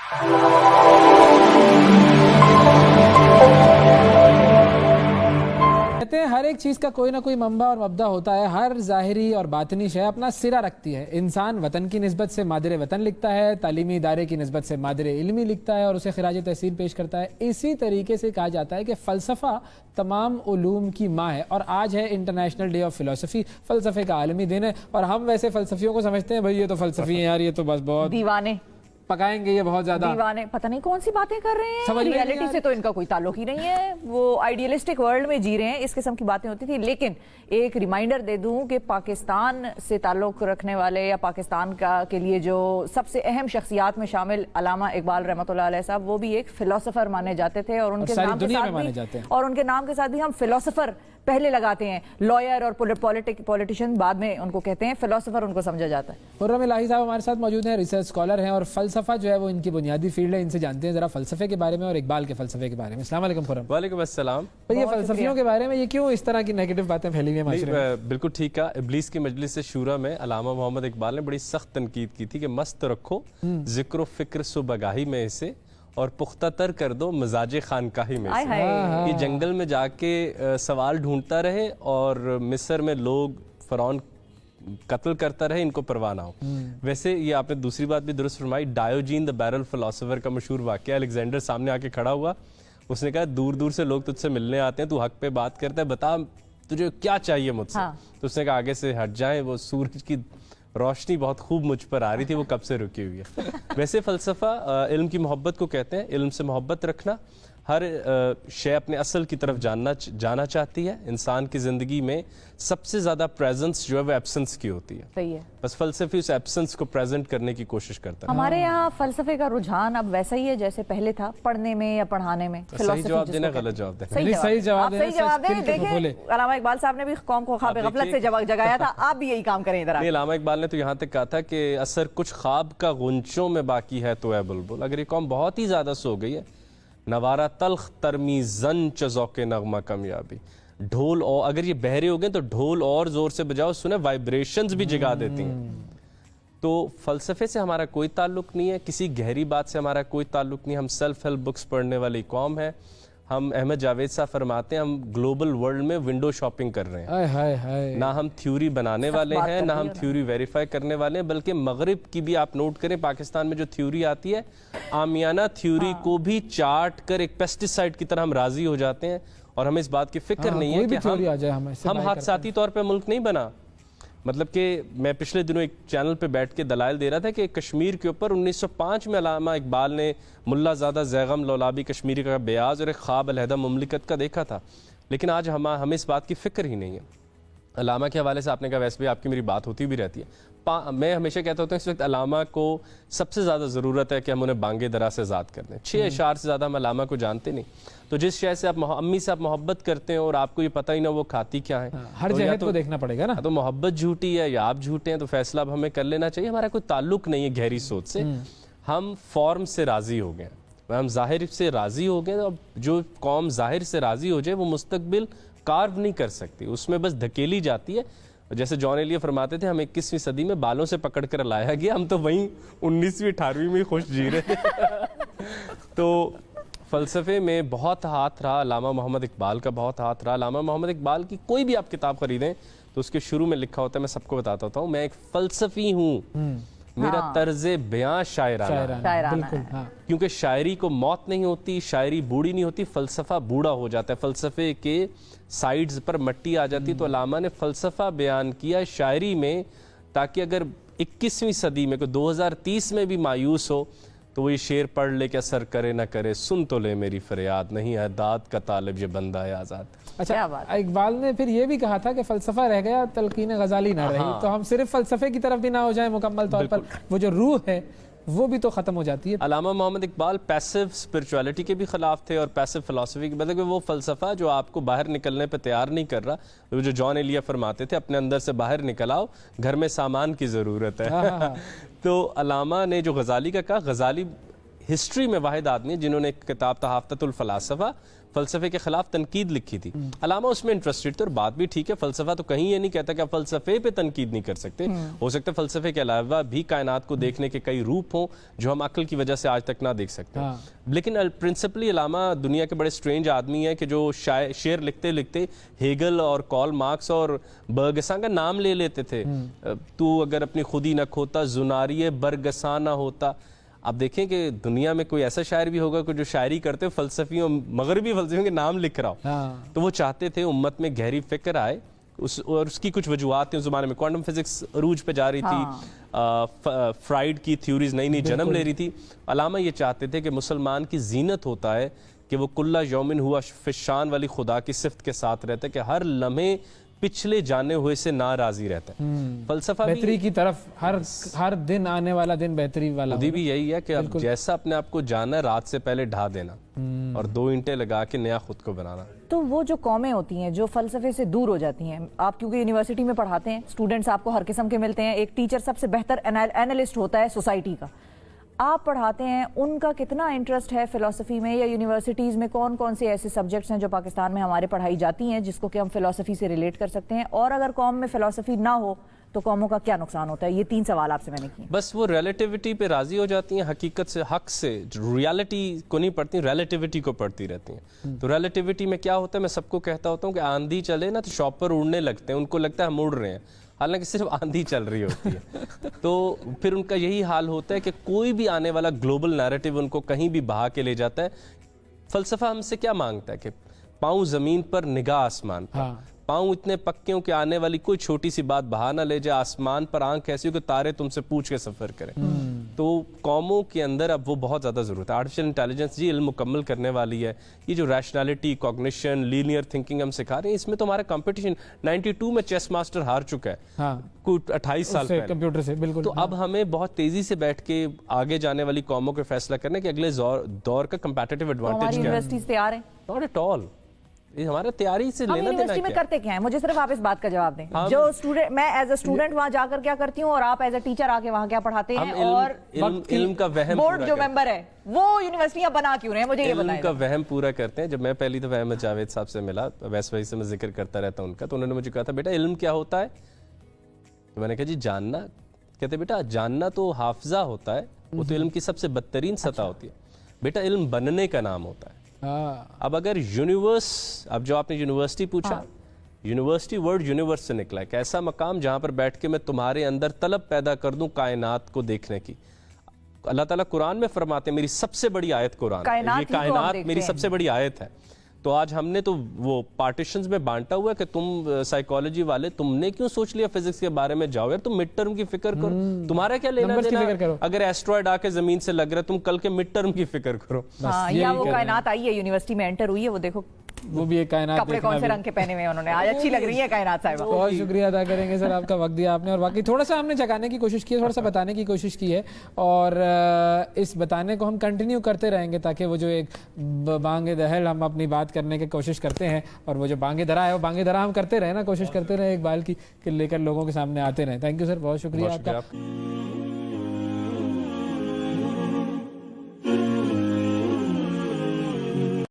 کہتے ہیں ہر ایک چیز کا کوئی نہ کوئی منبع اور مبدا ہوتا ہے. ہر ظاہری اور باطنی شے اپنا سرا رکھتی ہے. انسان وطن کی نسبت سے مادر وطن لکھتا ہے, تعلیمی ادارے کی نسبت سے مادر علمی لکھتا ہے اور اسے خراج تحسین پیش کرتا ہے. اسی طریقے سے کہا جاتا ہے کہ فلسفہ تمام علوم کی ماں ہے, اور آج ہے انٹرنیشنل ڈے آف فلسفی. فلسفے کا عالمی دن ہے, اور ہم ویسے فلسفیوں کو سمجھتے ہیں بھائی یہ تو فلسفی ہیں یار, یہ تو بس بہت دیوانے پکائیں گے, یہ بہت زیادہ دیوانے پتہ نہیں کون سی باتیں کر رہے ہیں, ریالٹی سے تو ان کا کوئی تعلق ہی نہیں ہے, وہ آئیڈیلسٹک ورلڈ میں جی رہے ہیں. اس قسم کی باتیں ہوتی تھی. لیکن ایک ریمائنڈر دے دوں کہ پاکستان سے تعلق رکھنے والے یا پاکستان کے لیے جو سب سے اہم شخصیات میں شامل علامہ اقبال رحمۃ اللہ علیہ صاحب, وہ بھی ایک فلسفر مانے جاتے تھے, اور ان کے نام کے ساتھ بھی ہم فلسفر پہلے لگاتے ہیں. لائر اور پولیٹیشین بعد میں ان کو کہتے ہیں, فلسفر ان کو سمجھا جاتا ہے. خرم الہی صاحب ہمارے ساتھ موجود ہیں, ریسرچ اسکالر ہیں, اور فلسفہ جو ہے وہ ان کی بنیادی فیلڈ ہے. ان سے جانتے ہیں ذرا فلسفے کے بارے میں اور اقبال کے فلسفے کے بارے میں. السلام علیکم خرم. وعلیکم السلام. یہ فلسفیوں کے بارے میں یہ کیوں اس طرح کی نیگیٹو باتیں پھیلی ہوئی ہیں معاشرے میں؟ بالکل ٹھیک ہے. ابلیس کی مجلس شورا میں علامہ محمد اقبال نے بڑی سخت تنقید کی تھی کہ مست رکھو ذکر و فکر صبحگاہی میں اسے, اور پختہ تر کر دو مزاج خانقاہی میں سے. یہ جنگل میں جا کے سوال ڈھونڈتا رہے اور مصر میں لوگ فرعون قتل کرتا رہے, ان کو پرواہ نہ ہو. ویسے یہ آپ نے دوسری بات بھی درست فرمائی. ڈایوجین دا بیرل فلاسفر کا مشہور واقعہ, الیگزینڈر سامنے آ کے کھڑا ہوا, اس نے کہا دور دور سے لوگ تجھ سے ملنے آتے ہیں, تو حق پہ بات کرتا ہے, بتا تجھے کیا چاہیے مجھ سے. تو اس نے کہا آگے سے ہٹ جائیں, وہ سورج کی روشنی بہت خوب مجھ پر آ رہی تھی, وہ کب سے رکی ہوئی ہے. ویسے فلسفہ علم کی محبت کو کہتے ہیں. علم سے محبت رکھنا, ہر شے اپنے اصل کی طرف جانا چاہتی ہے. انسان کی زندگی میں سب سے زیادہ پریزنس جو ہے وہ ایبسنس کی ہوتی ہے. صحیح ہے. بس فلسفی اس ایبسنس کو پریزنٹ کرنے کی کوشش کرتا ہے. ہمارے یہاں فلسفے کا رجحان اب ویسا ہی ہے جیسے پہلے تھا, پڑھنے میں یا پڑھانے میں. صحیح جواب دینا, غلط جواب دینا. صحیح جواب دیں. دیکھیں علامہ اقبال صاحب نے بھی قوم کو خواب غفلت سے جگایا تھا, آپ بھی یہی کام کریں ادھر. علامہ اقبال نے تو یہاں تک کہا تھا کہ اثر کچھ خواب کا غنچوں میں باقی ہے تو اے بلبل. اگر یہ قوم بہت ہی زیادہ سو گئی ہے, نوارا تلخ ترمی زن چ ذوق نغمہ کامیابی. ڈھول, اور اگر یہ بہرے ہو گئے تو ڈھول اور زور سے بجاؤ, سنیں وائبریشنز بھی جگا دیتی ہیں. تو فلسفے سے ہمارا کوئی تعلق نہیں ہے, کسی گہری بات سے ہمارا کوئی تعلق نہیں. ہم سیلف ہیلپ بکس پڑھنے والی قوم ہے. ہم احمد جاوید صاحب فرماتے ہیں ہم گلوبل ورلڈ میں ونڈو شاپنگ کر رہے ہیں. نہ ہم تھیوری بنانے والے ہیں, نہ ہم تھیوری ویریفائی کرنے والے ہیں, بلکہ مغرب کی بھی آپ نوٹ کریں, پاکستان میں جو تھیوری آتی ہے, عامیانہ تھیوری کو بھی چاٹ کر ایک پیسٹیسائڈ کی طرح ہم راضی ہو جاتے ہیں, اور ہمیں اس بات کی فکر نہیں ہے کہ ہم حادثاتی طور پہ ملک نہیں بنا. مطلب کہ میں پچھلے دنوں ایک چینل پہ بیٹھ کے دلائل دے رہا تھا کہ کشمیر کے اوپر 1905 میں علامہ اقبال نے ملا زادہ زیغم لولابی کشمیری کا بیاض اور ایک خواب علیحدہ مملکت کا دیکھا تھا, لیکن آج ہمیں اس بات کی فکر ہی نہیں ہے. علامہ کے حوالے سے آپ نے کہا ویسے بھی آپ کی میری بات ہوتی بھی رہتی ہے. میں ہمیشہ کہتا ہوتا ہوں اس وقت علامہ کو سب سے زیادہ ضرورت ہے کہ ہم انہیں بانگے درا سے ذات کر دیں. 6 اشعار سے زیادہ ہم علامہ کو جانتے نہیں. تو جس شے سے آپ امی سے آپ محبت کرتے ہیں اور آپ کو یہ پتہ ہی نہ وہ کھاتی کیا ہے, ہر جہت کو دیکھنا پڑے گا نا. تو محبت جھوٹی ہے یا آپ جھوٹے ہیں, تو فیصلہ اب ہمیں کر لینا چاہیے. ہمارا کوئی تعلق نہیں ہے گہری سوچ سے. ہم فارم سے راضی ہو گئے, ہم ظاہر سے راضی ہو گئے. اب جو قوم ظاہر سے راضی ہو جائے وہ مستقبل کارو نہیں کر سکتی, اس میں بس دھکیلی جاتی ہے. جیسے جان ایلیے فرماتے تھے ہم 21ویں صدی میں بالوں سے پکڑ کر لایا گیا, ہم تو وہیں 19ویں 18ویں میں خوش جی رہے تھے. تو فلسفے میں بہت ہاتھ رہا علامہ محمد اقبال کا, بہت ہاتھ رہا. علامہ محمد اقبال کی کوئی بھی آپ کتاب خریدیں تو اس کے شروع میں لکھا ہوتا ہے, میں سب کو بتاتا ہوتا ہوں, میں ایک فلسفی ہوں, میرا طرز بیاں شاعرانہ ہے. کیونکہ شاعری کو موت نہیں ہوتی, شاعری بوڑھی نہیں ہوتی, فلسفہ بوڑھا ہو جاتا ہے, فلسفے کے سائیڈز پر مٹی آ جاتی. تو علامہ نے فلسفہ بیان کیا شاعری میں, تاکہ اگر 21ویں صدی میں کوئی 2030 میں بھی مایوس ہو تو وہ یہ شعر پڑھ لے کہ اثر کرے نہ کرے, سن تو لے میری فریاد, نہیں ہے داد کا طالب یہ بندہ ہے آزاد. اچھا, اقبال نے پھر یہ بھی کہا تھا کہ فلسفہ رہ گیا تلقین غزالی نہ رہی. تو ہم صرف فلسفے کی طرف بھی نہ ہو جائیں مکمل طور پر, وہ جو روح ہے وہ بھی تو ختم ہو جاتی ہے. علامہ محمد اقبال پیسو اسپرچولیٹی کے بھی خلاف تھے اور پیسو فلسفی کے, مطلب کہ وہ فلسفہ جو آپ کو باہر نکلنے پہ تیار نہیں کر رہا, وہ جو جان ایلیے فرماتے تھے اپنے اندر سے باہر نکل آؤ, گھر میں سامان کی ضرورت ہے. تو علامہ نے جو غزالی کا کہا, غزالی ہسٹری میں واحد آدمی جنہوں نے ایک کتاب تحافتۃ الفلاسفہ فلسفے کے خلاف تنقید لکھی تھی. علامہ اس میں انٹرسٹڈ تھے اور بات بھی ٹھیک ہے, فلسفہ تو کہیں یہ نہیں کہتا کہ آپ فلسفے پہ تنقید نہیں کر سکتے. ہو سکتا ہے فلسفے کے علاوہ بھی کائنات کو دیکھنے کے کئی روپ ہوں جو ہم عقل کی وجہ سے آج تک نہ دیکھ سکتے. لیکن پرنسپلی علامہ دنیا کے بڑے سٹرینج آدمی ہیں کہ جو شعر لکھتے لکھتے ہیگل اور کارل مارکس اور برگساں کا نام لے لیتے تھے. تو اگر اپنی خودی نہ کھوتا زناری برگساں نہ ہوتا. آپ دیکھیں کہ دنیا میں کوئی ایسا شاعر بھی ہوگا کہ جو شاعری کرتے فلسفیوں مغربی فلسفیوں کے نام لکھ رہا ہو. تو وہ چاہتے تھے امت میں گہری فکر آئے, اور اس کی کچھ وجوہات تھیں اس زمانے میں. کوانٹم فزکس عروج پہ جا رہی تھی, فرائیڈ کی تھیوریز نئی نئی جنم لے رہی تھی. علامہ یہ چاہتے تھے کہ مسلمان کی زینت ہوتا ہے کہ وہ کلّا یومن ہوا فشان والی خدا کی صفت کے ساتھ رہتا ہے, کہ ہر لمحے پچھلے جانے ہوئے سے ناراضی رہتا ہے. فلسفہ بہتری کی طرف ہر دن آنے والا دن بہتری والا خودی بھی یہی ہے کہ اب جیسا اپنے آپ کو جانا ہے رات سے پہلے ڈھا دینا اور 2 اینٹیں لگا کے نیا خود کو بنانا. تو وہ جو قومیں ہوتی ہیں جو فلسفے سے دور ہو جاتی ہیں, آپ کیونکہ یونیورسٹی میں پڑھاتے ہیں, اسٹوڈنٹس آپ کو ہر قسم کے ملتے ہیں, ایک ٹیچر سب سے بہتر اینالسٹ ہوتا ہے سوسائٹی کا, آپ پڑھاتے ہیں, ان کا کتنا انٹرسٹ ہے فلسفی میں, یا یونیورسٹیز میں کون کون سے ایسے سبجیکٹس ہیں جو پاکستان میں ہمارے پڑھائی جاتی ہیں جس کو کہ ہم فلسفی سے ریلیٹ کر سکتے ہیں, اور اگر قوم میں فلسفی نہ ہو تو قوموں کا کیا نقصان ہوتا ہے؟ یہ 3 سوال آپ سے میں نے کیے. بس وہ ریلیٹیوٹی پہ راضی ہو جاتی ہیں, حقیقت سے, حق سے, ریالٹی کو نہیں پڑھتی, ریلیٹیوٹی کو پڑھتی رہتی ہیں. تو ریلیٹیوٹی میں کیا ہوتا ہے, میں سب کو کہتا ہوتا ہوں کہ آندھی چلے نا تو شاپر اڑنے لگتے ہیں, ان کو لگتا ہے ہم اڑ رہے ہیں, حالانکہ صرف آندھی چل رہی ہوتی ہے. تو پھر ان کا یہی حال ہوتا ہے کہ کوئی بھی آنے والا گلوبل نیریٹو ان کو کہیں بھی بہا کے لے جاتا ہے. فلسفہ ہم سے کیا مانگتا ہے کہ پاؤں زمین پر نگاہ آسمان پر, پاؤں اتنے پکے ہوں کہ آنے والی کوئی چھوٹی سی بات بہا نہ لے جائے, آسمان پر آنکھ ایسی ہو کہ تارے تم سے پوچھ کے سفر کریں. تو قوموں کے اندر اب وہ بہت زیادہ ضرورت ہے. آرٹیفیشل انٹیلیجنس جی علم مکمل کرنے والی ہے, یہ جو ریشنالٹی, کوگنیشن, لینئر تھنکنگ ہم سکھا رہے ہیں, اس میں تو ہمارا کمپٹیشن 92 میں چیس ماسٹر ہار چکا ہے, کوئی 28 سال پہلے کمپیوٹر سے. بالکل. تو اب ہمیں بہت تیزی سے بیٹھ کے آگے جانے والی قوموں کو فیصلہ کرنا کہ اگلے دور کا کمپیٹیٹو ایڈوانٹیج کیا ہے. ہماری یونیورسٹیز تیار ہیں؟ Not at all. یہ ہمارا تیاری سے لینا دینا یونیورسٹی میں کرتے کیا ہیں؟ مجھے صرف آپ اس بات کا جواب دیں. جو اسٹوڈنٹ, میں ایز اے اسٹوڈنٹ وہاں جا کر کیا کرتی ہوں اور آپ ایز اے ٹیچر آ کے وہاں کیا پڑھاتے ہیں, اور علم کا وہم بورڈ جو ممبر ہے وہ یونیورسٹیاں بنا کیوں رہے ہیں, مجھے یہ بتائیں. علم کا وہم پورا کرتے ہیں. جب میں پہلی دفعہ احمد جاوید صاحب سے ملا, ویسے وہی سے میں ذکر کرتا رہتا ہوں ان کا, تو انہوں نے مجھے کہا تھا بیٹا علم کیا ہوتا ہے؟ تو میں نے کہا جی جاننا. کہتے بیٹا جاننا تو حافظہ ہوتا ہے, وہ تو علم کی سب سے بدترین سطح ہوتی ہے. بیٹا علم بننے کا نام ہوتا ہے. اب اگر اب جو آپ نے یونیورسٹی پوچھا, یونیورسٹی ورڈ یونیورس سے نکلا ہے, کہ ایسا مقام جہاں پر بیٹھ کے میں تمہارے اندر طلب پیدا کر دوں کائنات کو دیکھنے کی. اللہ تعالیٰ قرآن میں فرماتے ہیں میری سب سے بڑی آیت قرآن ہے, یہ کائنات میری سب سے بڑی آیت ہے. تو آج ہم نے تو وہ پارٹیشنز میں بانٹا ہوا ہے کہ تم سائیکالوجی والے, تم نے کیوں سوچ لیا فزکس کے بارے میں, جاؤ یار تم مڈ ٹرم کی فکر کرو, تمہارا کیا لینا دینا, اگر ایسٹرائڈ آ کے زمین سے لگ رہا ہے تم کل کے مڈ ٹرم کی فکر کرو. یا وہ کائنات آئی ہے یونیورسٹی میں انٹر ہوئی ہے, وہ دیکھو وہ بھی ایک کائنات کپڑے کون سے رنگ کے پہنے ہوئے انہوں نے, آج اچھی لگ رہی ہے کائنات صاحبہ. بہت شکریہ ادا کریں گے سر, آپ کا وقت دیا آپ نے, اور باقی تھوڑا سا ہم نے جگانے کی کوشش کی ہے, تھوڑا سا بتانے کی کوشش کی ہے, اور اس بتانے کو ہم کنٹینیو کرتے رہیں گے تاکہ وہ جو ایک بانگ دہل ہم اپنی بات کرنے کی کوشش کرتے ہیں, اور وہ جو بانگ درا ہے وہ بانگ درا ہم کرتے رہیں نا, کوشش کرتے رہیں ایک بال کی لے کر لوگوں کے سامنے آتے رہیں. تھینک یو سر, بہت شکریہ آپ کا.